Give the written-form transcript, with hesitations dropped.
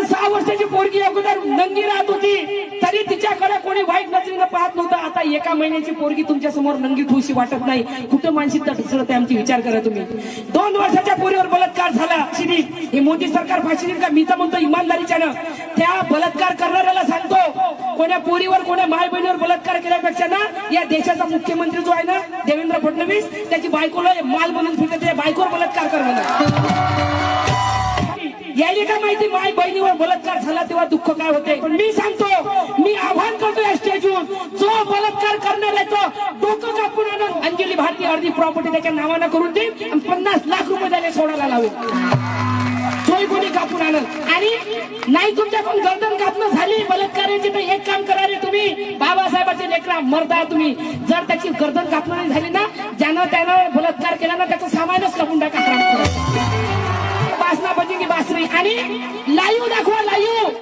6 वर्षाची पोरगी अगोदर नंगी राहत होती तरी तिच्याकडे कोणी वाईट नजरेनं पाहत नव्हतं. आता 1 महिन्याची पोरगी तुमच्या समोर नंगी ठेवशी वाटत नाही. कुठं मानसिकता ढसळते आमची, विचार करा तुम्ही. 2 वर्षाच्या पोरीवर बलात्कार झाला. हे मोदी सरकार फाशी देईल का? मी तर म्हणतो इमानदारीच्यानं त्या बलात्कार करणाऱ्याला सांगतो, कोण्या पोरीवर कोण्या माय बहिणीवर बलात्कार केल्यापेक्षा ना या देशाचा मुख्यमंत्री जो आहे ना देवेंद्र फडणवीस, त्याची बायकोला माल बनवून फिरते, त्या बायकोवर बलात्कार कर म्हणा. यायला काय माहिती माय बहिणीवर बलात्कार झाला तेव्हा दुःख काय होते. पण मी सांगतो, मी आव्हान करतो या स्टेजवर, जो बलात्कार करणार आहे तो डोकं कापून आणून अंजली भारती अर्धी प्रॉपर्टी त्याच्या नावानं करून दे आणि 50 लाख रुपये त्याला सोडायला लावेल. सोय कोणी कापून आणत आणि नाही तुमच्याकडून गर्दन कापणं झाली बलात्काराची तर एक काम करा रे तुम्ही, बाबासाहेबांचे लेकरा मरता तुम्ही. जर त्याची गर्दन कापणं नाही झाली ना, ज्यानं त्यानं बलात्कार केला ना त्याचं सामानच कापून टाका. बासना बजेगी बासरी आणि लाईव्ह दाखव.